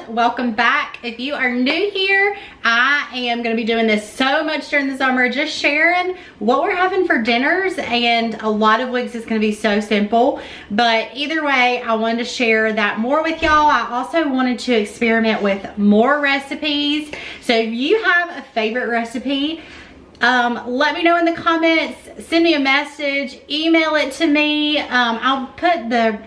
welcome back. If you are new here, I am going to be doing this so much during the summer, just sharing what we're having for dinners, and a lot of weeks it's going to be so simple, but either way I wanted to share that more with y'all. I also wanted to experiment with more recipes, so if you have a favorite recipe, let me know in the comments, send me a message, email it to me. I'll put the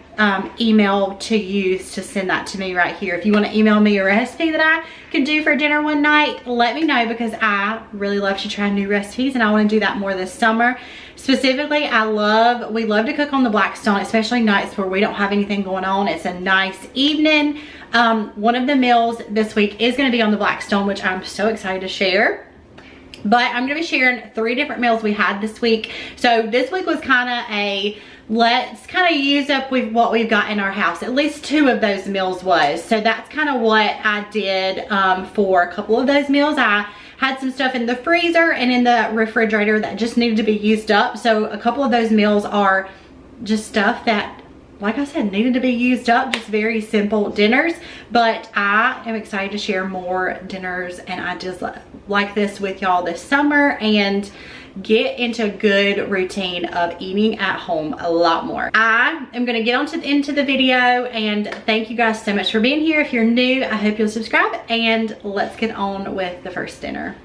email to use to send that to me right here. If you want to email me a recipe that I can do for dinner one night, let me know, because I really love to try new recipes and I want to do that more this summer. Specifically, we love to cook on the Blackstone, especially nights where we don't have anything going on. It's a nice evening. One of the meals this week is going to be on the Blackstone, which I'm so excited to share. But I'm going to be sharing 3 different meals we had this week. So this week was kind of a let's kind of use up with what we've got in our house. At least 2 of those meals was. So that's kind of what I did for a couple of those meals. I had some stuff in the freezer and in the refrigerator that just needed to be used up. So a couple of those meals are just stuff that, like I said, needed to be used up, just very simple dinners. But I am excited to share more dinners, and I just like this with y'all this summer and get into a good routine of eating at home a lot more. I am going to get into the video, and thank you guys so much for being here. If you're new, I hope you'll subscribe, and let's get on with the first dinner.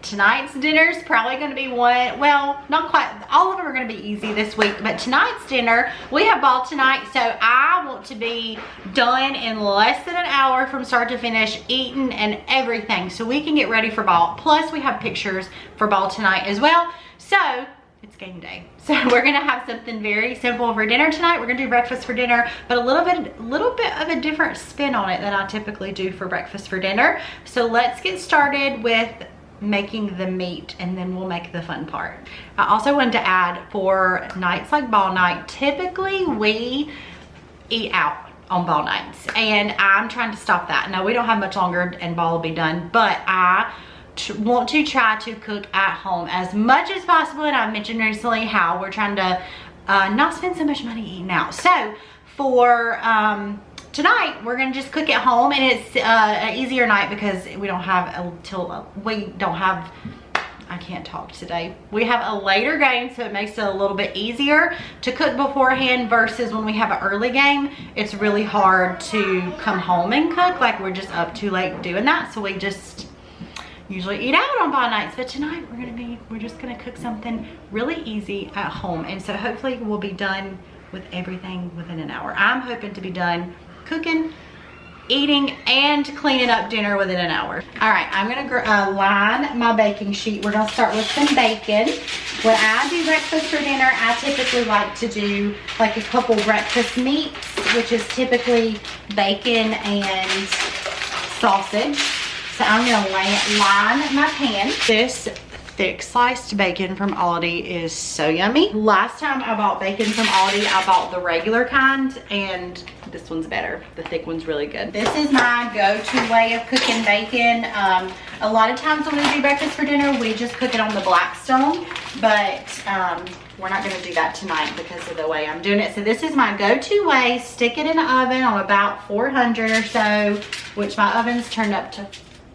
Tonight's dinner is probably going to be one, well, not quite, all of them are going to be easy this week, but tonight's dinner, we have ball tonight, so I want to be done in less than an hour from start to finish, eating and everything, so we can get ready for ball. Plus, we have pictures for ball tonight as well, so it's game day. So we're going to have something very simple for dinner tonight. We're going to do breakfast for dinner, but a little bit of a different spin on it than I typically do for breakfast for dinner. So let's get started with making the meat, and then we'll make the fun part. I also wanted to add, for nights like ball night, typically we eat out on ball nights, and I'm trying to stop that. Now, we don't have much longer and ball will be done, but I want to try to cook at home as much as possible, and I mentioned recently how we're trying to not spend so much money eating out. So for tonight, we're gonna just cook at home, and it's an easier night because we don't have I can't talk today. We have a later game, so it makes it a little bit easier to cook beforehand versus when we have an early game. It's really hard to come home and cook, like we're just up too late doing that, so we just usually eat out on ball nights. But tonight we're just gonna cook something really easy at home, and so hopefully we'll be done with everything within an hour. I'm hoping to be done cooking, eating, and cleaning up dinner within an hour. All right, I'm gonna line my baking sheet. We're gonna start with some bacon. When I do breakfast for dinner, I typically like to do like a couple breakfast meats, which is typically bacon and sausage. So I'm gonna line my pan. This thick sliced bacon from Aldi is so yummy. Last time I bought bacon from Aldi, I bought the regular kind, and this one's better. The thick one's really good. This is my go-to way of cooking bacon. A lot of times when we do breakfast for dinner, we just cook it on the Blackstone, but we're not gonna do that tonight because of the way I'm doing it. So this is my go-to way. Stick it in the oven on about 400 or so, which my oven's turned up to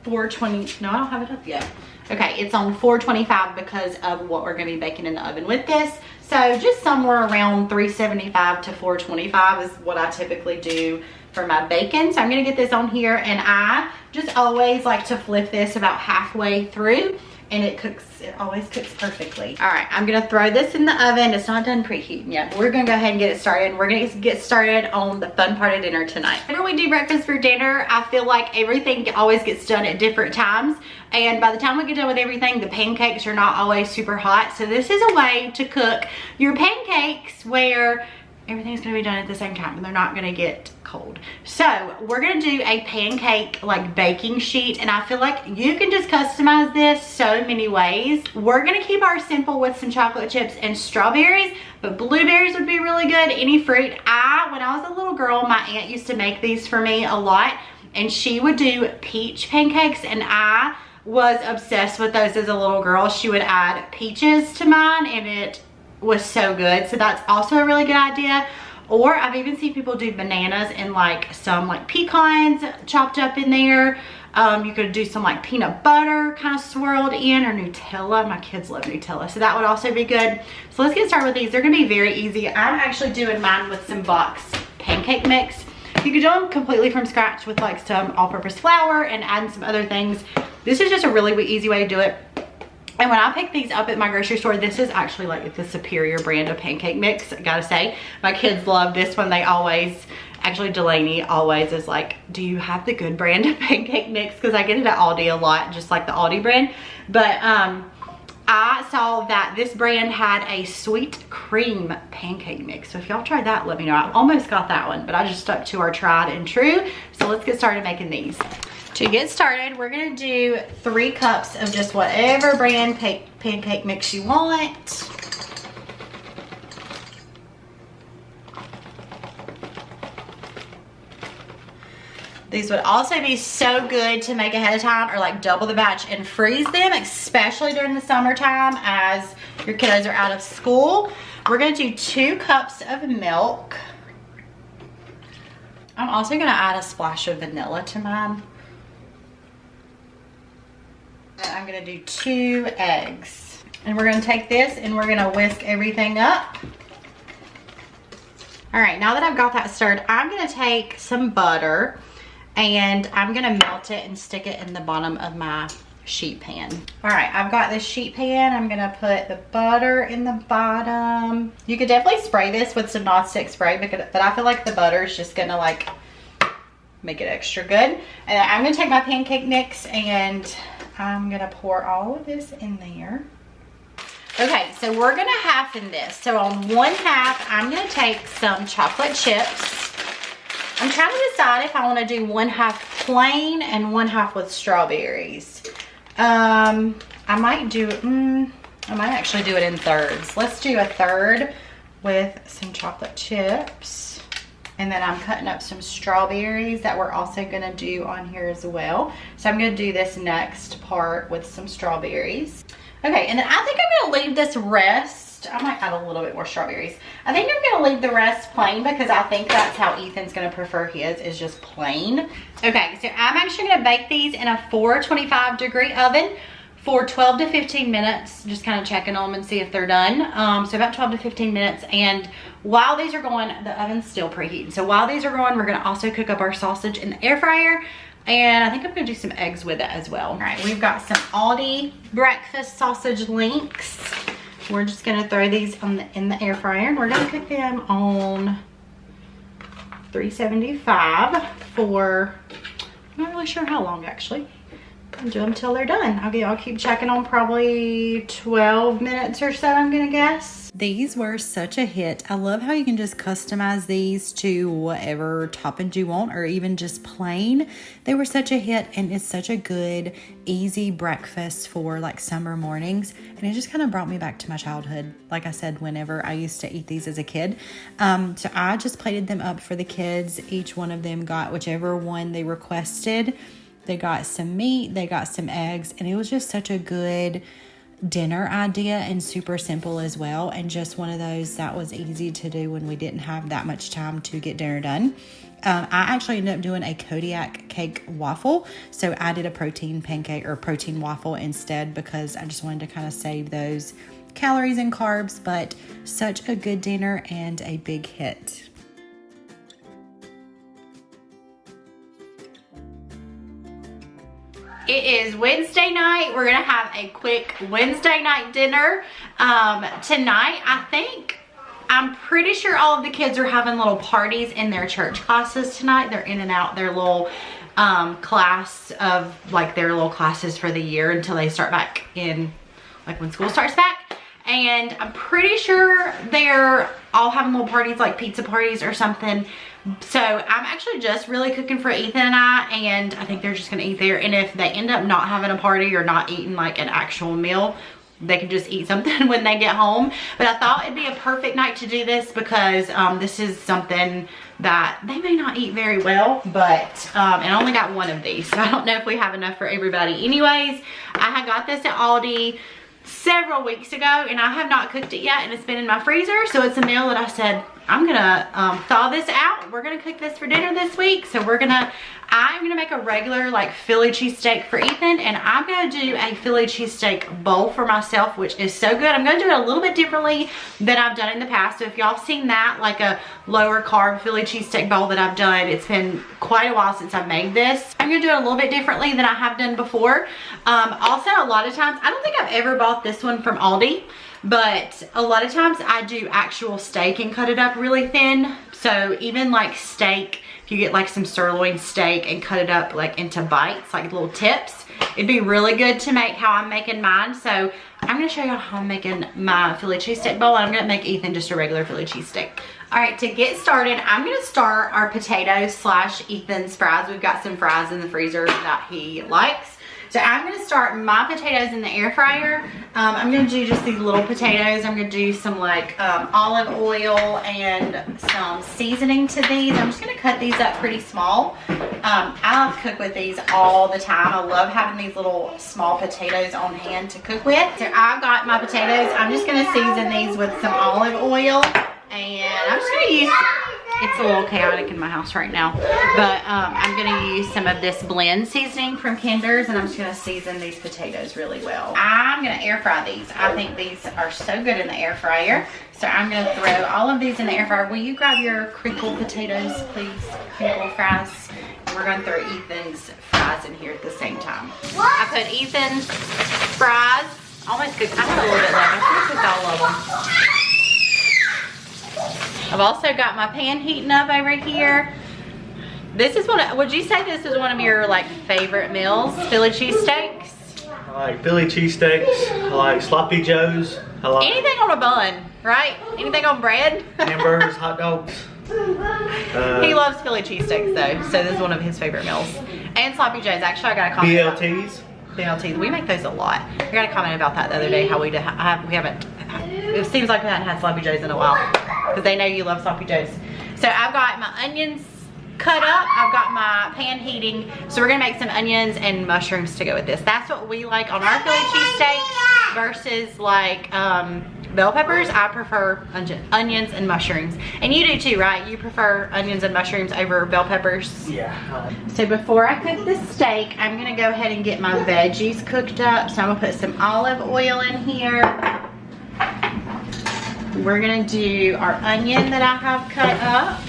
420. No, I don't have it up yet. Okay, it's on 425 because of what we're gonna be baking in the oven with this. So just somewhere around 375 to 425 is what I typically do for my bacon. So I'm gonna get this on here, and I just always like to flip this about halfway through, and it always cooks perfectly. All right, I'm gonna throw this in the oven. It's not done preheating yet, but we're gonna go ahead and get it started. We're gonna get started on the fun part of dinner tonight. Whenever we do breakfast for dinner, I feel like everything always gets done at different times. And by the time we get done with everything, the pancakes are not always super hot. So this is a way to cook your pancakes where everything's gonna be done at the same time and they're not gonna get cold. So we're gonna do a pancake like baking sheet, and I feel like you can just customize this so many ways. We're gonna keep ours simple with some chocolate chips and strawberries, but blueberries would be really good, any fruit. When I was a little girl, my aunt used to make these for me a lot, and she would do peach pancakes, and I was obsessed with those as a little girl. She would add peaches to mine, and it was so good. So that's also a really good idea. Or I've even seen people do bananas and like some like pecans chopped up in there. You could do some like peanut butter kind of swirled in, or Nutella. My kids love Nutella, so that would also be good. So let's get started with these. They're gonna be very easy. I'm actually doing mine with some box pancake mix. You could do them completely from scratch with like some all-purpose flour and add some other things. This is just a really easy way to do it. And when I pick these up at my grocery store, this is actually like the superior brand of pancake mix, I gotta say. My kids love this one. They always, actually Delaney always is like, do you have the good brand of pancake mix? Because I get it at Aldi a lot, just like the Aldi brand. But I saw that this brand had a sweet cream pancake mix. So if y'all tried that, let me know. I almost got that one, but I just stuck to our tried and true. So let's get started making these. To get started, we're gonna do 3 cups of just whatever brand pancake mix you want. These would also be so good to make ahead of time, or like double the batch and freeze them, especially during the summertime as your kiddos are out of school. We're gonna do 2 cups of milk. I'm also gonna add a splash of vanilla to mine. And I'm gonna do 2 eggs. And we're gonna take this and we're gonna whisk everything up. All right, now that I've got that stirred, I'm gonna take some butter and I'm gonna melt it and stick it in the bottom of my sheet pan. All right, I've got this sheet pan. I'm gonna put the butter in the bottom. You could definitely spray this with some nonstick spray, but I feel like the butter is just gonna like make it extra good. And I'm gonna take my pancake mix and I'm gonna pour all of this in there. Okay, so we're gonna halfen this. So on 1/2, I'm gonna take some chocolate chips. I'm trying to decide if I wanna do 1/2 plain and 1/2 with strawberries. I might actually do it in thirds. Let's do a third with some chocolate chips. And then I'm cutting up some strawberries that we're also gonna do on here as well. So I'm gonna do this next part with some strawberries. Okay, and then I think I'm gonna leave this rest. I might add a little bit more strawberries. I think I'm gonna leave the rest plain because I think that's how Ethan's gonna prefer his, is just plain. Okay, so I'm actually gonna bake these in a 425-degree oven for 12 to 15 minutes, just kind of checking on them and see if they're done. So about 12 to 15 minutes. And while these are going, the oven's still preheating. So while these are going, we're gonna also cook up our sausage in the air fryer. And I think I'm gonna do some eggs with it as well. All right, we've got some Aldi breakfast sausage links. We're just gonna throw these in the air fryer, and we're gonna cook them on 375 for, I'm not really sure how long actually. Do them till they're done. Okay, I'll keep checking on probably 12 minutes or so, I'm gonna guess. These were such a hit. I love how you can just customize these to whatever toppings you want, or even just plain. They were such a hit, and it's such a good, easy breakfast for like summer mornings. And it just kind of brought me back to my childhood. Like I said, whenever I used to eat these as a kid. So I just plated them up for the kids. Each one of them got whichever one they requested. They got some meat, they got some eggs, and it was just such a good dinner idea and super simple as well. And just one of those that was easy to do when we didn't have that much time to get dinner done. I actually ended up doing a Kodiak cake waffle. So I did a protein pancake or protein waffle instead because I just wanted to kind of save those calories and carbs, but such a good dinner and a big hit. It is Wednesday night. We're gonna have a quick Wednesday night dinner. Tonight, I'm pretty sure all of the kids are having little parties in their church classes tonight. They're in and out their little class of like their little classes for the year until they start back in, like when school starts back. And I'm pretty sure they're all having little parties, like pizza parties or something. So I'm actually just really cooking for Ethan and I think they're just gonna eat there. And if they end up not having a party or not eating like an actual meal, they can just eat something when they get home. But I thought it'd be a perfect night to do this because this is something that they may not eat very well, but and I only got one of these, so I don't know if we have enough for everybody. Anyways, I had got this at Aldi several weeks ago, and I have not cooked it yet, and it's been in my freezer. So it's a meal that I said, I'm gonna thaw this out. We're gonna cook this for dinner this week. So I'm gonna make a regular like Philly cheesesteak for Ethan, and I'm gonna do a Philly cheesesteak bowl for myself, which is so good. I'm gonna do it a little bit differently than I've done in the past. So if y'all seen that, like a lower carb Philly cheesesteak bowl that I've done, it's been quite a while since I've made this. I'm gonna do it a little bit differently than I have done before. Also, a lot of times, I don't think I've ever bought this one from Aldi, but a lot of times I do actual steak and cut it up really thin. So even like steak, if you get like some sirloin steak and cut it up like into bites, like little tips, it'd be really good to make how I'm making mine. So I'm gonna show you how I'm making my Philly cheesesteak bowl, and I'm gonna make Ethan just a regular Philly cheesesteak. All right, to get started, I'm gonna start our potatoes / Ethan's fries. We've got some fries in the freezer that he likes. So I'm gonna start my potatoes in the air fryer. I'm gonna do just these little potatoes. I'm gonna do some like olive oil and some seasoning to these. I'm just gonna cut these up pretty small. I cook with these all the time. I love having these little small potatoes on hand to cook with. So I've got my potatoes. I'm just gonna season these with some olive oil, and I'm just gonna use, it's a little chaotic in my house right now, but I'm gonna use some of this blend seasoning from Kinder's, and I'm just gonna season these potatoes really well. I'm gonna air fry these. I think these are so good in the air fryer. So I'm gonna throw all of these in the air fryer. Will you grab your crinkle potatoes, please? Crinkle fries. And we're gonna throw Ethan's fries in here at the same time. I put Ethan's fries, almost cooked. I have a little bit left. I'm gonna cook all of them. I've also got my pan heating up over here. This is would you say this is one of your like favorite meals, Philly cheesesteaks? I like Philly cheesesteaks. I like sloppy joes. I like anything on a bun, right? Anything on bread? Hamburgers, hot dogs. He loves Philly cheesesteaks though, so this is one of his favorite meals. And sloppy joes. Actually, I got a comment. BLTs. BLTs. We make those a lot. I got a comment about that the other day. How we haven't. It seems like we haven't had sloppy joes in a while, because they know you love sloppy joes. So I've got my onions cut up. I've got my pan heating. So we're gonna make some onions and mushrooms to go with this. That's what we like on our Philly cheesesteaks versus like bell peppers. I prefer onions and mushrooms. And you do too, right? You prefer onions and mushrooms over bell peppers? Yeah. So before I cook the steak, I'm gonna go ahead and get my veggies cooked up. So I'm gonna put some olive oil in here. We're gonna do our onion that I have cut up.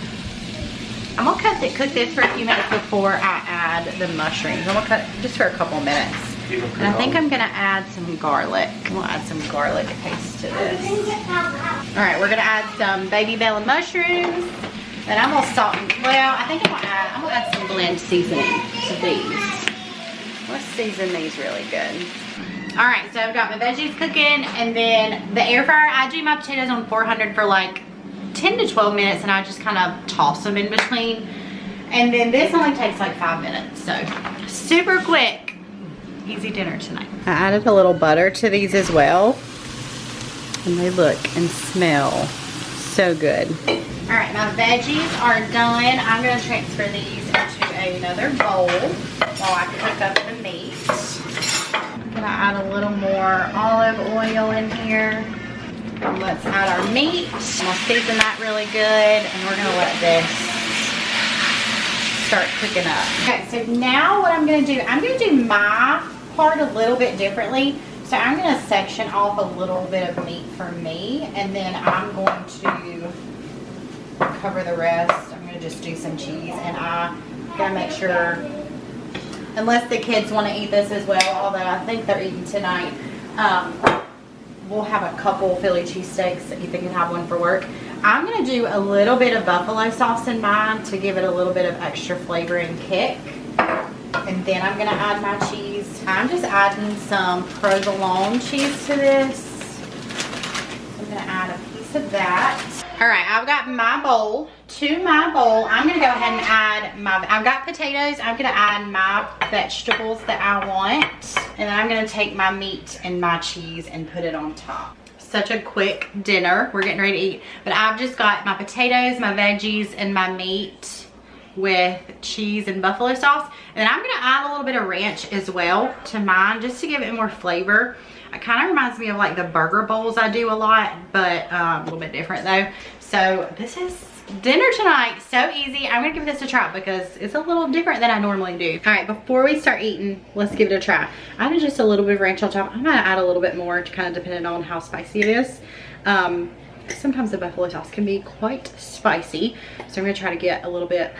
I'm gonna cook this for a few minutes before I add the mushrooms. I'm gonna cut just for a couple minutes. And I think I'm gonna add some garlic. We'll add some garlic paste to this. All right, we're gonna add some baby bell and mushrooms. Then I'm gonna salt and, well, I think I'm gonna add some blend seasoning to these. Let's season these really good. All right, so I've got my veggies cooking, and then the air fryer, I do my potatoes on 400 for like 10 to 12 minutes, and I just kind of toss them in between. And then this only takes like 5 minutes, so super quick, easy dinner tonight. I added a little butter to these as well, and they look and smell so good. All right, my veggies are done. I'm gonna transfer these into another bowl while I cook up the meat. I'm gonna add a little more olive oil in here. And let's add our meat. I'm gonna season that really good, and we're gonna let this start cooking up. Okay, so now what I'm gonna do my part a little bit differently. So I'm gonna section off a little bit of meat for me, and then I'm going to cover the rest. I'm gonna just do some cheese, and I'm gonna make sure, unless the kids want to eat this as well, although I think they're eating tonight, we'll have a couple Philly cheesesteaks. Ethan can have one for work. I'm going to do a little bit of buffalo sauce in mine to give it a little bit of extra flavor and kick. And then I'm going to add my cheese. I'm just adding some provolone cheese to this. I'm going to add a piece of that. All right, I've got my bowl. To my bowl, I'm gonna go ahead and add I've got potatoes. I'm gonna add my vegetables that I want. And then I'm gonna take my meat and my cheese and put it on top. Such a quick dinner. We're getting ready to eat. But I've just got my potatoes, my veggies, and my meat with cheese and buffalo sauce. And then I'm gonna add a little bit of ranch as well to mine, just to give it more flavor. It kind of reminds me of like the burger bowls I do a lot, but a little bit different though. So this is dinner tonight. So easy. I'm gonna give this a try because it's a little different than I normally do. All right, before we start eating, let's give it a try. I added just a little bit of ranch on top. I'm gonna add a little bit more, kind of depending on how spicy it is. Sometimes the buffalo sauce can be quite spicy, so I'm gonna try to get a little bit,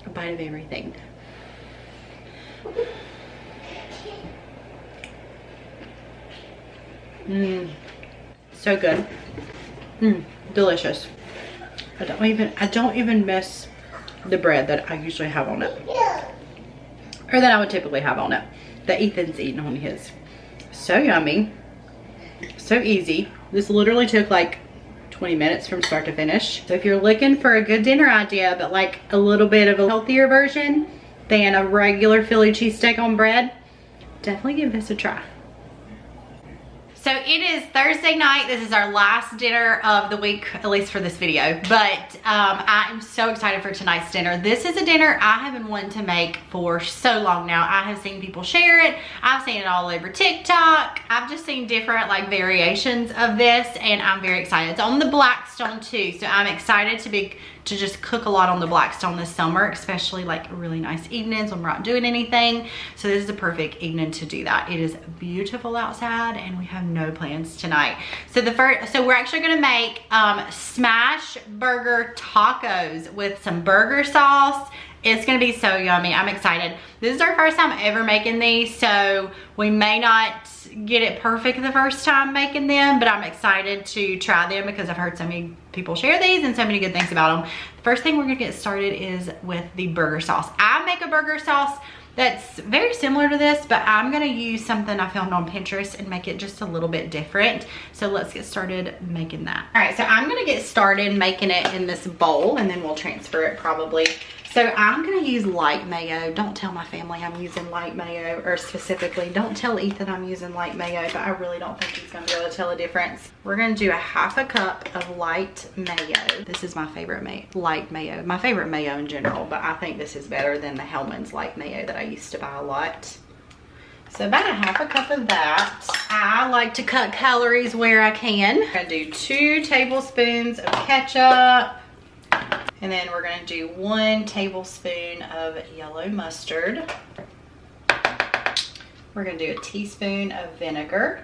a bite of everything. So good. Delicious. I don't even miss the bread that I usually have on it, or that I would typically have on it, that Ethan's eating on his. So yummy, so easy. This literally took like 20 minutes from start to finish. So if you're looking for a good dinner idea, but like a little bit of a healthier version than a regular Philly cheesesteak on bread, definitely give this a try. So it is Thursday night. This is our last dinner of the week, at least for this video. But I am so excited for tonight's dinner. This is a dinner I have been wanting to make for so long now. I have seen people share it. I've seen it all over TikTok. I've just seen different like variations of this, and I'm very excited. It's on the Blackstone too, so I'm excited to just cook a lot on the Blackstone this summer, especially like really nice evenings when we're not doing anything. So this is the perfect evening to do that. It is beautiful outside and we have no plans tonight. So we're actually gonna make smash burger tacos with some burger sauce. It's gonna be so yummy. I'm excited. This is our first time ever making these, so we may not get it perfect the first time making them, but I'm excited to try them because I've heard so many people share these and so many good things about them. The first thing we're gonna get started is with the burger sauce. I make a burger sauce that's very similar to this, but I'm gonna use something I found on Pinterest and make it just a little bit different. So let's get started making that. All right, so I'm gonna get started making it in this bowl, and then we'll transfer it probably. So I'm gonna use light mayo. Don't tell my family I'm using light mayo, or specifically, don't tell Ethan I'm using light mayo, but I really don't think he's gonna be able to tell a difference. We're gonna do a ½ cup of light mayo. This is my favorite light mayo. My favorite mayo in general, but I think this is better than the Hellmann's light mayo that I used to buy a lot. So about a ½ cup of that. I like to cut calories where I can. I'm gonna do 2 tablespoons of ketchup. And then we're gonna do 1 tablespoon of yellow mustard. We're gonna do a teaspoon of vinegar.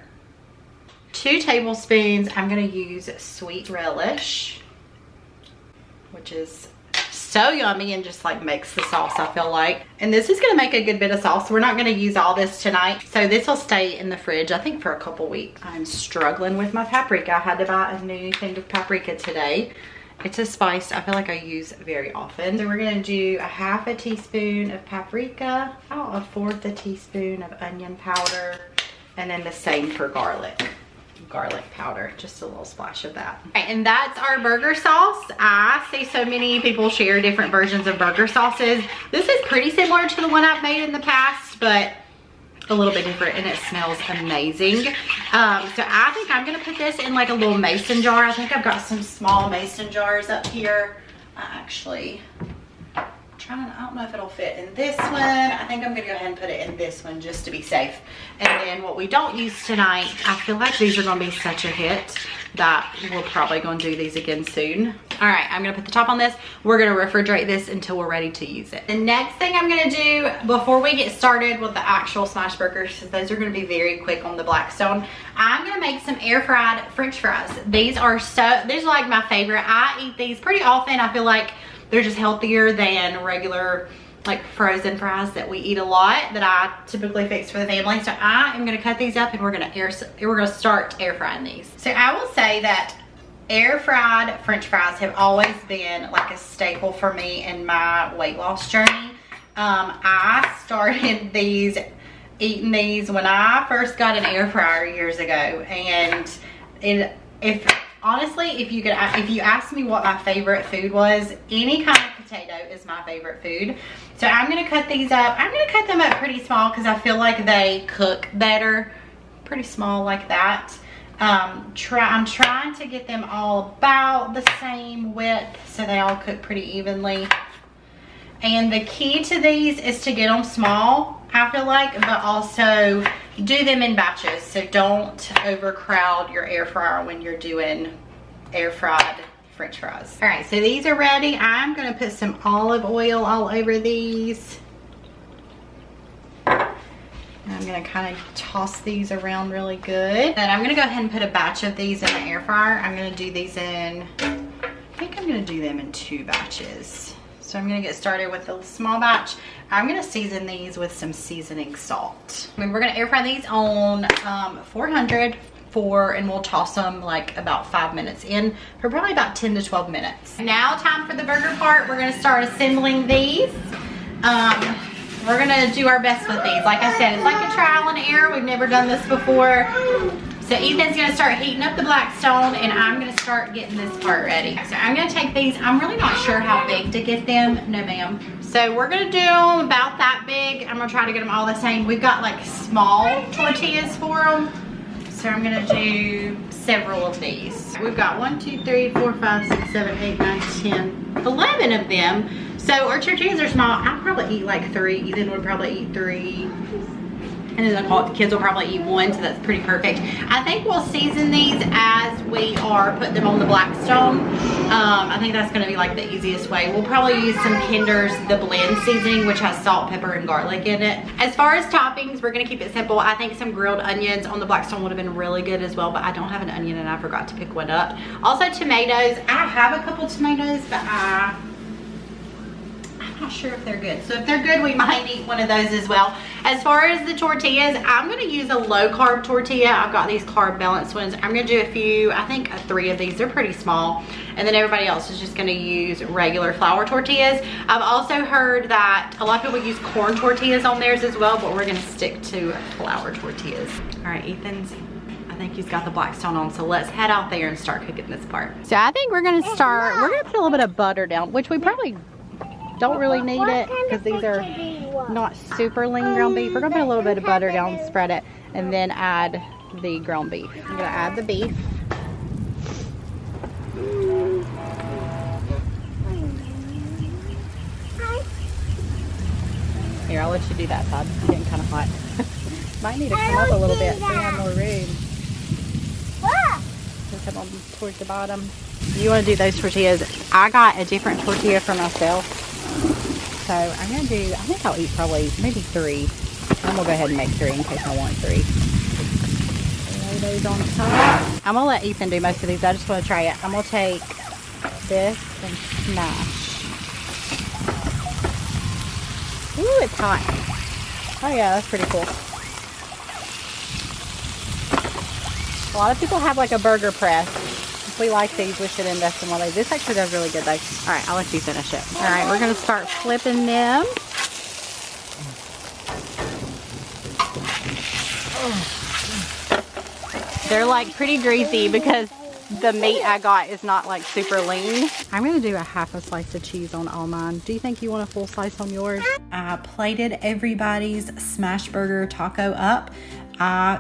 2 tablespoons, I'm gonna use sweet relish, which is so yummy and just like makes the sauce, I feel like. And this is gonna make a good bit of sauce. We're not gonna use all this tonight, so this will stay in the fridge, I think, for a couple weeks. I'm struggling with my paprika. I had to buy a new thing of paprika today. It's a spice I feel like I use very often. So we're gonna do a ½ teaspoon of paprika, about a 1/4 teaspoon of onion powder, and then the same for garlic powder, just a little splash of that. Right, and that's our burger sauce. I see so many people share different versions of burger sauces. This is pretty similar to the one I've made in the past, but a little bit different, and it smells amazing. So I think I'm gonna put this in like a little mason jar. I think I've got some small mason jars up here. I don't know if it'll fit in this one. I think I'm gonna go ahead and put it in this one just to be safe. And then what we don't use tonight, I feel like these are gonna be such a hit that we're probably gonna do these again soon. All right, I'm gonna put the top on this. We're gonna refrigerate this until we're ready to use it. The next thing I'm gonna do before we get started with the actual smash burgers, because those are gonna be very quick on the Blackstone, I'm gonna make some air fried French fries. These are like my favorite. I eat these pretty often. I feel like they're just healthier than regular like frozen fries that we eat a lot, that I typically fix for the family. So I am gonna cut these up and we're gonna start air frying these. So I will say that air fried French fries have always been like a staple for me in my weight loss journey. I started eating these when I first got an air fryer years ago, and honestly, if you ask me what my favorite food was, any kind of potato is my favorite food. So I'm gonna cut these up. I'm gonna cut them up pretty small because I feel like they cook better. Pretty small like that. I'm trying to get them all about the same width so they all cook pretty evenly. And the key to these is to get them small, I feel like, but also do them in batches. So don't overcrowd your air fryer when you're doing air fried French fries. All right, so these are ready. I'm gonna put some olive oil all over these. I'm gonna kind of toss these around really good. And I'm gonna go ahead and put a batch of these in the air fryer. I'm gonna do these in, I think I'm gonna do them in 2 batches. So I'm gonna get started with a small batch. I'm gonna season these with some seasoning salt. I mean, we're gonna air fry these on 400 and we'll toss them like about 5 minutes in for probably about 10 to 12 minutes. Now time for the burger part. We're gonna start assembling these. We're gonna do our best with these. Like I said, it's like a trial and error. We've never done this before. So Ethan's gonna start heating up the Blackstone and I'm gonna start getting this part ready. So I'm gonna take these, I'm really not sure how big to get them. No ma'am. So we're gonna do them about that big. I'm gonna try to get them all the same. We've got like small tortillas for them. So I'm gonna do several of these. We've got 1, 2, 3, 4, 5, 6, 7, 8, 9, 10, 11 of them. So our tortillas are small. I'll probably eat like 3. Ethan would probably eat 3. And then the kids will probably eat 1, so that's pretty perfect. I think we'll season these as we are putting them on the Blackstone. I think that's gonna be like the easiest way. We'll probably use some Kinder's The Blend seasoning, which has salt, pepper, and garlic in it. As far as toppings, we're gonna keep it simple. I think some grilled onions on the Blackstone would have been really good as well, but I don't have an onion and I forgot to pick one up. Also tomatoes. I have a couple tomatoes, but I'm not sure if they're good. So if they're good, we might eat one of those as well. As far as the tortillas, I'm gonna use a low carb tortilla. I've got these carb balanced ones. I'm gonna do a few, I think 3 of these. They're pretty small. And then everybody else is just gonna use regular flour tortillas. I've also heard that a lot of people use corn tortillas on theirs as well, but we're gonna stick to flour tortillas. All right, Ethan's, I think he's got the Blackstone on, so let's head out there and start cooking this part. So I think we're gonna start, we're gonna put a little bit of butter down, which we probably don't really need it because these are not super lean ground beef. We're gonna put a little bit of butter down, spread it, and then add the ground beef. I'm gonna add the beef. Here, I'll let you do that, Todd. It's getting kind of hot. Might need to come up a little bit so we have more room. Come on towards the bottom. You want to do those tortillas? I got a different tortilla for myself. So I'm gonna do, I think I'll eat probably maybe 3. I'm gonna go ahead and make 3 in case I want 3. Lay those on top. I'm gonna let Ethan do most of these. I just want to try it. I'm gonna take this and smash. Ooh, it's hot. Oh yeah, that's pretty cool. A lot of people have like a burger press. If we like these, we should invest in one of these. This actually does really good though. All right, I'll let you finish it. All right, we're gonna start flipping them. They're like pretty greasy because the meat I got is not like super lean. I'm gonna do a half a slice of cheese on all mine. Do you think you want a full slice on yours? I plated everybody's smash burger taco up.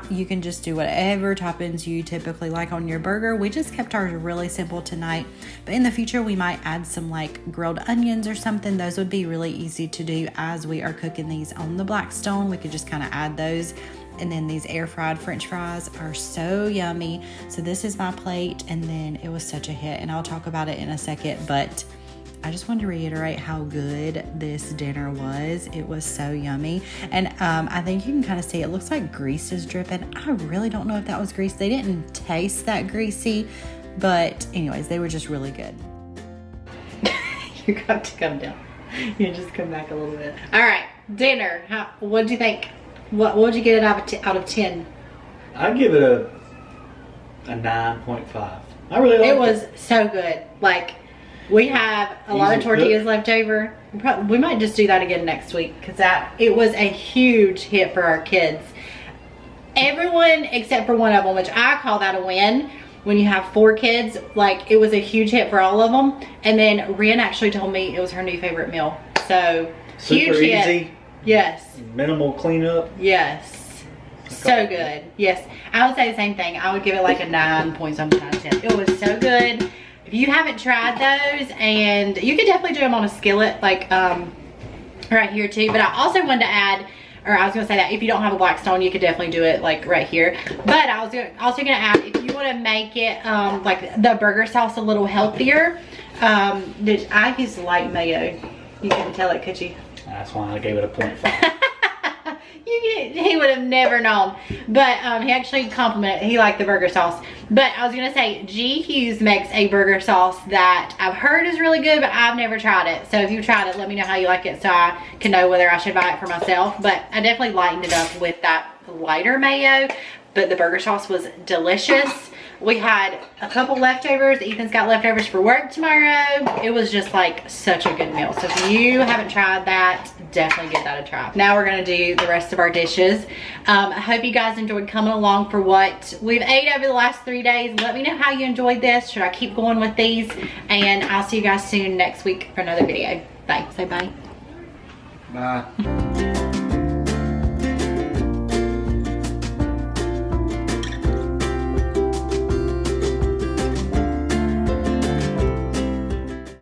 You can just do whatever toppings you typically like on your burger. We just kept ours really simple tonight, but in the future we might add some like grilled onions or something. Those would be really easy to do as we are cooking these on the Blackstone. We could just kind of add those. And then these air fried French fries are so yummy. So this is my plate, and then it was such a hit, and I'll talk about it in a second, but I just wanted to reiterate how good this dinner was. It was so yummy. And I think you can kind of see it looks like grease is dripping. I really don't know if that was grease. They didn't taste that greasy, but anyways, they were just really good. You got to come down. You just come back a little bit. All right, dinner. What'd you think? What would you get it out of 10? I'd give it a 9.5. I really liked it. It was so good. Like, we have a lot of tortillas left over. We might just do that again next week because it was a huge hit for our kids. Everyone except for one of them, which I call that a win. When you have 4 kids, like, it was a huge hit for all of them. And then Ren actually told me it was her new favorite meal. So super huge easy. hit. Yes. Minimal cleanup. Yes. So good. Yes. I would say the same thing. I would give it like a 9 point something out of 10. It was so good. If you haven't tried those, and you could definitely do them on a skillet, like right here too. But I also wanted to add, or I was gonna say that if you don't have a Blackstone, you could definitely do it like right here. But I was also gonna add, if you wanna make it like the burger sauce a little healthier, I use light mayo. You couldn't tell it, could you? That's why I gave it a 0.5. He would have never known. But he actually complimented, he liked the burger sauce. But I was gonna say, G Hughes makes a burger sauce that I've heard is really good, but I've never tried it. So if you tried it, let me know how you like it so I can know whether I should buy it for myself. But I definitely lightened it up with that lighter mayo, but the burger sauce was delicious. We had a couple leftovers. Ethan's got leftovers for work tomorrow. It was just like such a good meal. So if you haven't tried that, definitely give that a try. Now we're gonna do the rest of our dishes. I hope you guys enjoyed coming along for what we've ate over the last 3 days. Let me know how you enjoyed this. Should I keep going with these? And I'll see you guys soon next week for another video. Bye. Say bye. Bye.